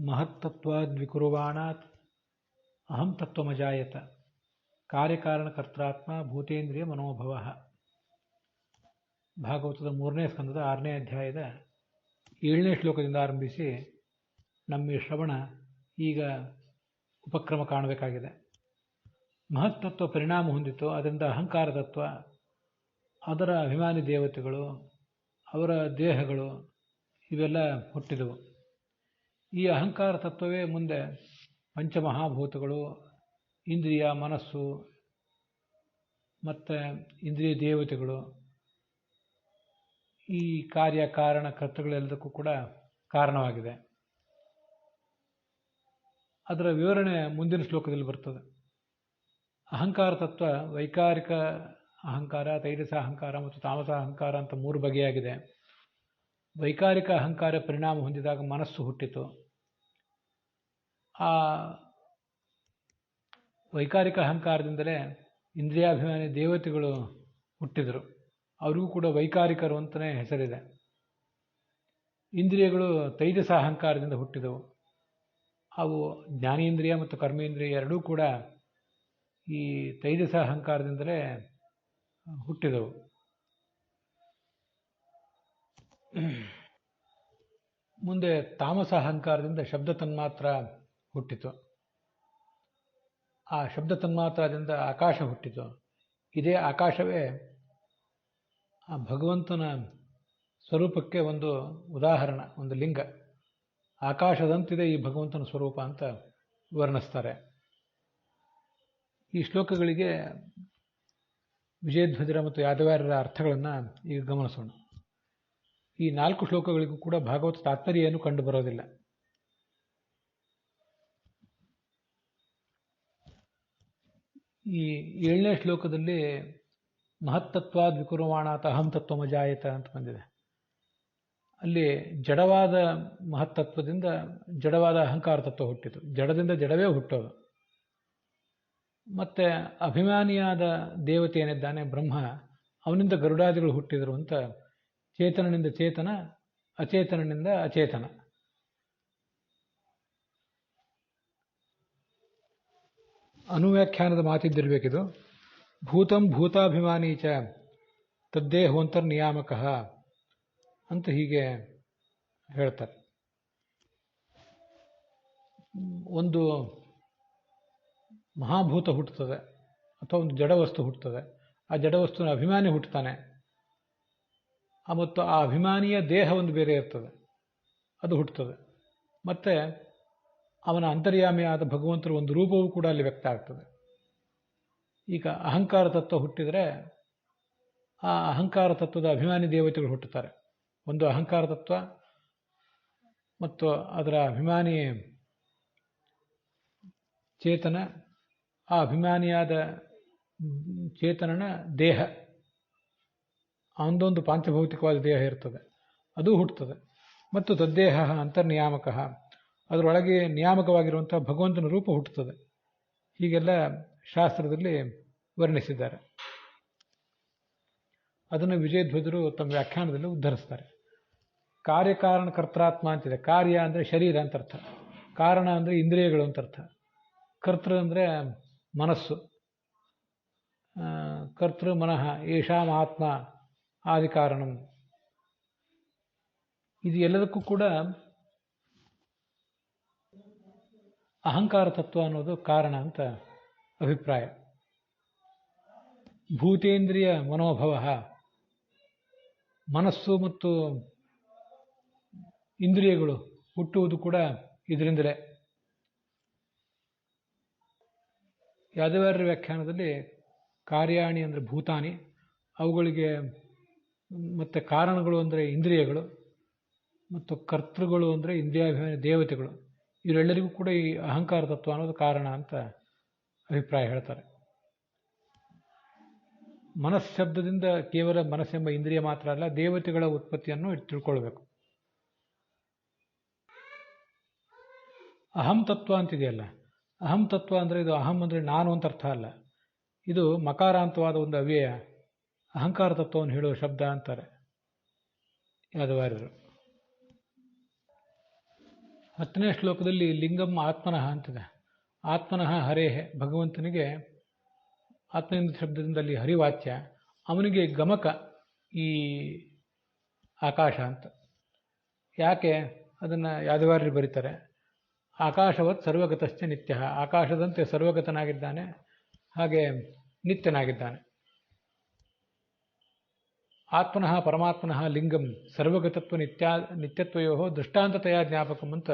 ಮಹತ್ತತ್ವಾದ್ವಿಕುರ್ವಾಣಾತ್ ಅಹಂ ತತ್ವಮಜಾಯತ ಕಾರ್ಯಕಾರಣಕರ್ತಾತ್ಮ ಭೂತೇಂದ್ರಿಯ ಮನೋಭವ. ಭಾಗವತದ 3ನೇ ಸ್ಕಂದದ 6ನೇ ಅಧ್ಯಾಯದ 7ನೇ ಶ್ಲೋಕದಿಂದ ಆರಂಭಿಸಿ ನಮ್ಮ ಈ ಶ್ರವಣ ಈಗ ಉಪಕ್ರಮ ಕಾಣಬೇಕಾಗಿದೆ. ಮಹತ್ತತ್ವ ಪರಿಣಾಮ ಹೊಂದಿತು, ಅದರಿಂದ ಅಹಂಕಾರ ತತ್ವ, ಅದರ ಅಭಿಮಾನಿ ದೇವತೆಗಳು, ಅವರ ದೇಹಗಳು ಇವೆಲ್ಲ ಹುಟ್ಟಿದವು. ಈ ಅಹಂಕಾರ ತತ್ವವೇ ಮುಂದೆ ಪಂಚಮಹಾಭೂತಗಳು, ಇಂದ್ರಿಯ, ಮನಸ್ಸು ಮತ್ತು ಇಂದ್ರಿಯ ದೇವತೆಗಳು, ಈ ಕಾರ್ಯ ಕಾರಣ ಕರ್ತೃಗಳೆಲ್ಲದಕ್ಕೂ ಕೂಡ ಕಾರಣವಾಗಿದೆ. ಅದರ ವಿವರಣೆ ಮುಂದಿನ ಶ್ಲೋಕದಲ್ಲಿ ಬರ್ತದೆ. ಅಹಂಕಾರ ತತ್ವ ವೈಕಾರಿಕ ಅಹಂಕಾರ, ತೈಜಸ ಅಹಂಕಾರ ಮತ್ತು ತಾಮಸ ಅಹಂಕಾರ ಅಂತ 3 ಬಗೆಯಾಗಿದೆ. ವೈಕಾರಿಕ ಅಹಂಕಾರ ಪರಿಣಾಮ ಹೊಂದಿದಾಗ ಮನಸ್ಸು ಹುಟ್ಟಿತು. ಆ ವೈಕಾರಿಕ ಅಹಂಕಾರದಿಂದಲೇ ಇಂದ್ರಿಯಾಭಿಮಾನಿ ದೇವತೆಗಳು ಹುಟ್ಟಿದರು. ಅವರಿಗೂ ಕೂಡ ವೈಕಾರಿಕರು ಅಂತಲೇ ಹೆಸರಿದೆ. ಇಂದ್ರಿಯಗಳು ತೈಜಸ ಅಹಂಕಾರದಿಂದ ಹುಟ್ಟಿದವು. ಅವು ಜ್ಞಾನೇಂದ್ರಿಯ ಮತ್ತು ಕರ್ಮೇಂದ್ರಿಯ ಎರಡೂ ಕೂಡ ಈ ತೈಜಸ ಅಹಂಕಾರದಿಂದಲೇ ಹುಟ್ಟಿದವು. ಮುಂದೆ ತಾಮಸ ಅಹಂಕಾರದಿಂದ ಶಬ್ದ ತನ್ಮಾತ್ರ ಹುಟ್ಟಿತು. ಆ ಶಬ್ದ ತನ್ಮಾತ್ರದಿಂದ ಆಕಾಶ ಹುಟ್ಟಿತು. ಇದೇ ಆಕಾಶವೇ ಆ ಭಗವಂತನ ಸ್ವರೂಪಕ್ಕೆ ಒಂದು ಉದಾಹರಣೆ, ಒಂದು ಲಿಂಗ. ಆಕಾಶದಂತಿದೆ ಈ ಭಗವಂತನ ಸ್ವರೂಪ ಅಂತ ವರ್ಣಿಸ್ತಾರೆ. ಈ ಶ್ಲೋಕಗಳಿಗೆ ವಿಜಯಧ್ವಜರ ಮತ್ತು ಯಾದವಾರ್ಯರ ಅರ್ಥಗಳನ್ನು ಈಗ ಗಮನಿಸೋಣ. ಈ 4 ಶ್ಲೋಕಗಳಿಗೂ ಕೂಡ ಭಾಗವತ ತಾತ್ಪರ್ಯ ಏನು ಕಂಡು ಬರೋದಿಲ್ಲ. ಈ 7ನೇ ಶ್ಲೋಕದಲ್ಲಿ ಮಹತ್ತತ್ವಾದ್ ವಿಕುರ್ವಾಣಾತ್ ಅಹಂ ತತ್ವಮಜಾಯತ ಅಂತ ಬಂದಿದೆ. ಅಲ್ಲಿ ಜಡವಾದ ಮಹತ್ತತ್ವದಿಂದ ಜಡವಾದ ಅಹಂಕಾರ ತತ್ವ ಹುಟ್ಟಿತು. ಜಡದಿಂದ ಜಡವೇ ಹುಟ್ಟೋದು. ಮತ್ತೆ ಅಭಿಮಾನಿಯಾದ ದೇವತೆ ಏನಿದ್ದಾನೆ ಬ್ರಹ್ಮ, ಅವನಿಂದ ಗರುಡಾದಿಗಳು ಹುಟ್ಟಿದರು ಅಂತ ಚೇತನನಿಂದ ಚೇತನ, ಅಚೇತನನಿಂದ ಅಚೇತನ. ಅನುವ್ಯಾಖ್ಯಾನದ ಮಾತಿದ್ದಿರಬೇಕಿದು. ಭೂತಂ ಭೂತಾಭಿಮಾನಿ ಚ ತದ್ದೇಹೋಂತರ್ನಿಯಾಮಕ ಅಂತ ಹೀಗೆ ಹೇಳ್ತಾರೆ. ಒಂದು ಮಹಾಭೂತ ಹುಟ್ಟುತ್ತದೆ ಅಥವಾ ಒಂದು ಜಡವಸ್ತು ಹುಟ್ಟುತ್ತದೆ. ಆ ಜಡವಸ್ತುವಿನ ಅಭಿಮಾನಿ ಹುಟ್ಟುತ್ತಾನೆ. ಮತ್ತು ಆ ಅಭಿಮಾನಿಯ ದೇಹ ಒಂದು ಬೇರೆ ಇರ್ತದೆ, ಅದು ಹುಟ್ಟುತ್ತದೆ. ಮತ್ತು ಅವನ ಅಂತರ್ಯಾಮಿಯಾದ ಭಗವಂತನ ಒಂದು ರೂಪವೂ ಕೂಡ ಅಲ್ಲಿ ವ್ಯಕ್ತ ಆಗ್ತದೆ. ಈಗ ಅಹಂಕಾರ ತತ್ವ ಹುಟ್ಟಿದರೆ ಆ ಅಹಂಕಾರ ತತ್ವದ ಅಭಿಮಾನಿ ದೇವತೆಗಳು ಹುಟ್ಟುತ್ತಾರೆ. ಒಂದು ಅಹಂಕಾರ ತತ್ವ ಮತ್ತು ಅದರ ಅಭಿಮಾನಿ ಚೇತನ, ಆ ಅಭಿಮಾನಿಯಾದ ಚೇತನನ ದೇಹ, ಅವನದೊಂದು ಪಾಂಚಭೌತಿಕವಾದ ದೇಹ ಇರ್ತದೆ, ಅದು ಹುಟ್ಟುತ್ತದೆ. ಮತ್ತು ತದ್ದೇಹ ಅಂತರ್ನಿಯಾಮಕ, ಅದರೊಳಗೆ ನಿಯಾಮಕವಾಗಿರುವಂಥ ಭಗವಂತನ ರೂಪ ಹುಟ್ಟುತ್ತದೆ. ಹೀಗೆಲ್ಲ ಶಾಸ್ತ್ರದಲ್ಲಿ ವರ್ಣಿಸಿದ್ದಾರೆ. ಅದನ್ನು ವಿಜಯಧ್ವಜರು ತಮ್ಮ ವ್ಯಾಖ್ಯಾನದಲ್ಲಿ ಉದ್ಧರಿಸ್ತಾರೆ. ಕಾರ್ಯಕಾರಣ ಕರ್ತಾತ್ಮ ಅಂತಿದೆ. ಕಾರ್ಯ ಅಂದರೆ ಶರೀರ ಅಂತ ಅರ್ಥ, ಕಾರಣ ಅಂದರೆ ಇಂದ್ರಿಯಗಳು ಅಂತ ಅರ್ಥ, ಕರ್ತೃ ಅಂದರೆ ಮನಸ್ಸು. ಕರ್ತೃ ಮನಃ ಯೇಷಾಂ ಆತ್ಮ ಆದಿ ಕಾರಣಂ. ಇದು ಎಲ್ಲದಕ್ಕೂ ಕೂಡ ಅಹಂಕಾರ ತತ್ವ ಅನ್ನೋದು ಕಾರಣ ಅಂತ ಅಭಿಪ್ರಾಯ. ಭೂತೇಂದ್ರಿಯ ಮನೋಭವ, ಮನಸ್ಸು ಮತ್ತು ಇಂದ್ರಿಯಗಳು ಹುಟ್ಟುವುದು ಕೂಡ ಇದರಿಂದಲೇ. ಯಾದವಾರ್ಯರ ವ್ಯಾಖ್ಯಾನದಲ್ಲಿ ಕಾರ್ಯಾಣಿ ಅಂದರೆ ಭೂತಾನಿ, ಅವುಗಳಿಗೆ ಮತ್ತು ಕಾರಣಗಳು ಅಂದರೆ ಇಂದ್ರಿಯಗಳು, ಮತ್ತು ಕರ್ತೃಗಳು ಅಂದರೆ ಇಂದ್ರಿಯಾಭಿಮಾನಿ ದೇವತೆಗಳು, ಇವರೆಲ್ಲರಿಗೂ ಕೂಡ ಈ ಅಹಂಕಾರ ತತ್ವ ಅನ್ನೋದು ಕಾರಣ ಅಂತ ಅಭಿಪ್ರಾಯ ಹೇಳ್ತಾರೆ. ಮನಸ್ಶಬ್ದದಿಂದ ಕೇವಲ ಮನಸ್ಸೆಂಬ ಇಂದ್ರಿಯ ಮಾತ್ರ ಅಲ್ಲ, ದೇವತೆಗಳ ಉತ್ಪತ್ತಿಯನ್ನು ತಿಳ್ಕೊಳ್ಬೇಕು. ಅಹಂ ತತ್ವ ಅಂತಿದೆಯಲ್ಲ, ಅಹಂ ತತ್ವ ಅಂದರೆ ಇದು ಅಹಂ ಅಂದರೆ ನಾನು ಅಂತ ಅರ್ಥ ಅಲ್ಲ. ಇದು ಮಕಾರಾಂತವಾದ ಒಂದು ಅವ್ಯಯ, ಅಹಂಕಾರ ತತ್ವವನ್ನು ಹೇಳುವ ಶಬ್ದ ಅಂತಾರೆ ಯಾದವಾರ್ಯರು. 10ನೇ ಶ್ಲೋಕದಲ್ಲಿ ಲಿಂಗಂ ಆತ್ಮನಃ ಅಂತಿದೆ. ಆತ್ಮನಃ ಹರೇಹೆ, ಭಗವಂತನಿಗೆ ಆತ್ಮೇಂದ್ರ ಶಬ್ದದಿಂದಲ್ಲಿ ಹರಿವಾಚ್ಯ, ಅವನಿಗೆ ಗಮಕ ಈ ಆಕಾಶ ಅಂತ. ಯಾಕೆ ಅದನ್ನು ಯಾದವಾರ್ಯರು ಬರೀತಾರೆ, ಆಕಾಶವತ್ ಸರ್ವಗತಶ್ಚ ನಿತ್ಯ, ಆಕಾಶದಂತೆ ಸರ್ವಗತನಾಗಿದ್ದಾನೆ, ಹಾಗೆ ನಿತ್ಯನಾಗಿದ್ದಾನೆ. ಆತ್ಮನಃ ಪರಮಾತ್ಮನಃ ಲಿಂಗಂ ಸರ್ವಗತತ್ವ ನಿತ್ಯತ್ವಯೋ ದೃಷ್ಟಾಂತತೆಯ ಜ್ಞಾಪಕಂ ಅಂತ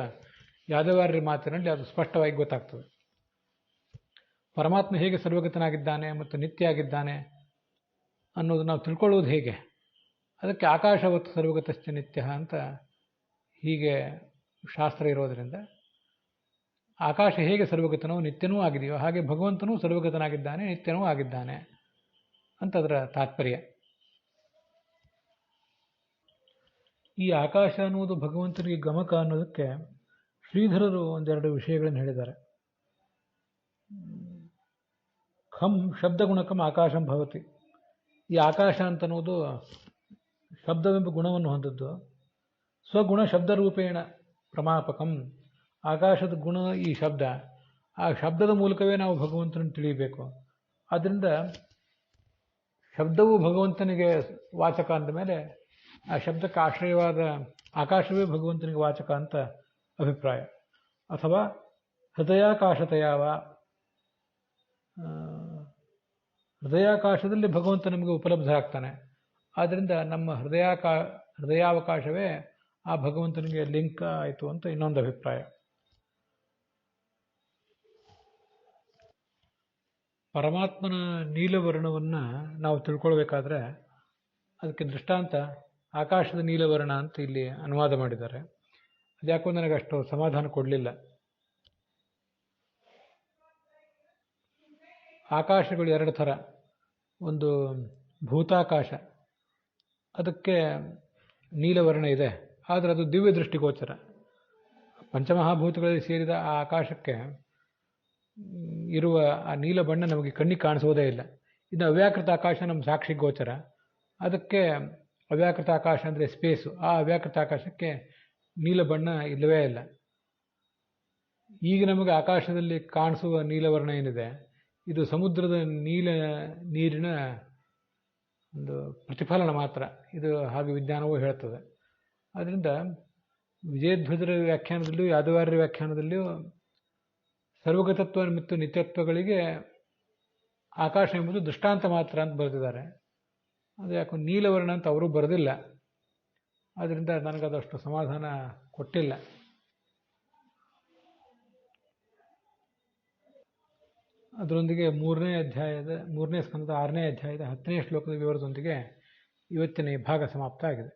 ಯಾದವಾರ್ಯರ ಮಾತಿನಲ್ಲಿ ಅದು ಸ್ಪಷ್ಟವಾಗಿ ಗೊತ್ತಾಗ್ತದೆ. ಪರಮಾತ್ಮ ಹೇಗೆ ಸರ್ವಗತನಾಗಿದ್ದಾನೆ ಮತ್ತು ನಿತ್ಯ ಆಗಿದ್ದಾನೆ ಅನ್ನೋದು ನಾವು ತಿಳ್ಕೊಳ್ಳೋದು ಹೇಗೆ, ಅದಕ್ಕೆ ಆಕಾಶವತ್ತು ಸರ್ವಗತಶ್ಚ ನಿತ್ಯ ಅಂತ ಹೀಗೆ ಶಾಸ್ತ್ರ ಇರೋದರಿಂದ ಆಕಾಶ ಹೇಗೆ ಸರ್ವಗತನೋ ನಿತ್ಯನೂ ಆಗಿದೆಯೋ ಹಾಗೆ ಭಗವಂತನೂ ಸರ್ವಗತನಾಗಿದ್ದಾನೆ, ನಿತ್ಯನೂ ಆಗಿದ್ದಾನೆ ಅಂತ ಅದರ ತಾತ್ಪರ್ಯ. ಈ ಆಕಾಶ ಅನ್ನುವುದು ಭಗವಂತನಿಗೆ ಗಮಕ ಅನ್ನೋದಕ್ಕೆ ಶ್ರೀಧರರು ಒಂದೆರಡು ವಿಷಯಗಳನ್ನು ಹೇಳಿದ್ದಾರೆ. ಖಂ ಶಬ್ದಗುಣಕಂ ಆಕಾಶಂ ಭವತಿ. ಈ ಆಕಾಶ ಅಂತನ್ನುವುದು ಶಬ್ದವೆಂಬ ಗುಣವನ್ನು ಹೊಂದದ್ದು. ಸ್ವಗುಣ ಶಬ್ದರೂಪೇಣ ಪ್ರಮಾಪಕಂ, ಆಕಾಶದ ಗುಣ ಈ ಶಬ್ದ, ಆ ಶಬ್ದದ ಮೂಲಕವೇ ನಾವು ಭಗವಂತನನ್ನು ತಿಳಿಯಬೇಕು. ಆದ್ದರಿಂದ ಶಬ್ದವು ಭಗವಂತನಿಗೆ ವಾಚಕ ಅಂದ ಮೇಲೆ ಆ ಶಬ್ದಕ್ಕೆ ಆಶ್ರಯವಾದ ಆಕಾಶವೇ ಭಗವಂತನಿಗೆ ವಾಚಕ ಅಂತ ಅಭಿಪ್ರಾಯ. ಅಥವಾ ಹೃದಯಾಕಾಶತೆಯಾವ, ಹೃದಯಾಕಾಶದಲ್ಲಿ ಭಗವಂತ ನಮಗೆ ಉಪಲಬ್ಧ ಆಗ್ತಾನೆ. ಆದ್ದರಿಂದ ನಮ್ಮ ಹೃದಯಾವಕಾಶವೇ ಆ ಭಗವಂತನಿಗೆ ಲಿಂಕ್ ಆಯಿತು ಅಂತ ಇನ್ನೊಂದು ಅಭಿಪ್ರಾಯ. ಪರಮಾತ್ಮನ ನೀಲವರ್ಣವನ್ನು ನಾವು ತಿಳ್ಕೊಳ್ಬೇಕಾದ್ರೆ ಅದಕ್ಕೆ ದೃಷ್ಟಾಂತ ಆಕಾಶದ ನೀಲವರ್ಣ ಅಂತ ಇಲ್ಲಿ ಅನುವಾದ ಮಾಡಿದ್ದಾರೆ. ಅದ್ಯಾಕೋ ನನಗೆ ಅಷ್ಟು ಸಮಾಧಾನ ಕೊಡಲಿಲ್ಲ. ಆಕಾಶಗಳು ಎರಡು ಥರ, ಒಂದು ಭೂತಾಕಾಶ, ಅದಕ್ಕೆ ನೀಲವರ್ಣ ಇದೆ, ಆದರೆ ಅದು ದಿವ್ಯ ದೃಷ್ಟಿಗೋಚರ. ಪಂಚಮಹಾಭೂತಗಳಲ್ಲಿ ಸೇರಿದ ಆ ಆಕಾಶಕ್ಕೆ ಇರುವ ಆ ನೀಲ ಬಣ್ಣ ನಮಗೆ ಕಣ್ಣಿಗೆ ಕಾಣಿಸೋದೇ ಇಲ್ಲ. ಇನ್ನು ಅವ್ಯಾಕೃತ ಆಕಾಶ ನಮ್ಮ ಸಾಕ್ಷಿ ಗೋಚರ, ಅದಕ್ಕೆ ಅವ್ಯಾಕೃತ ಆಕಾಶ ಅಂದರೆ ಸ್ಪೇಸು, ಆ ಅವ್ಯಾಕೃತ ಆಕಾಶಕ್ಕೆ ನೀಲ ಬಣ್ಣ ಇಲ್ಲವೇ ಇಲ್ಲ. ಈಗ ನಮಗೆ ಆಕಾಶದಲ್ಲಿ ಕಾಣಿಸುವ ನೀಲವರ್ಣ ಏನಿದೆ, ಇದು ಸಮುದ್ರದ ನೀರಿನ ಒಂದು ಪ್ರತಿಫಲನ ಮಾತ್ರ. ಇದು ಹಾಗೆ ವಿಜ್ಞಾನವೂ ಹೇಳ್ತದೆ. ಆದ್ದರಿಂದ ವಿಜಯಧ್ವಜರ ವ್ಯಾಖ್ಯಾನದಲ್ಲಿಯೂ ಯಾದವಾರ್ಯರ ವ್ಯಾಖ್ಯಾನದಲ್ಲಿಯೂ ಸರ್ವಗತತ್ವ ಮತ್ತು ನಿತ್ಯತ್ವಗಳಿಗೆ ಆಕಾಶ ಎಂಬುದು ದೃಷ್ಟಾಂತ ಮಾತ್ರ ಅಂತ ಬರೆದಿದ್ದಾರೆ. ಅದು ಯಾಕೋ ನೀಲವರ್ಣ ಅಂತ ಅವರು ಬರೆದಿಲ್ಲ. ಆದ್ದರಿಂದ ನನಗದಷ್ಟು ಸಮಾಧಾನ ಕೊಟ್ಟಿಲ್ಲ. ಅದರೊಂದಿಗೆ 3ನೇ ಸ್ಕಂದದ 6ನೇ ಅಧ್ಯಾಯದ 10ನೇ ಶ್ಲೋಕದ ವಿವರದೊಂದಿಗೆ ಇವತ್ತಿನ ಈ ಭಾಗ ಸಮಾಪ್ತ ಆಗಿದೆ.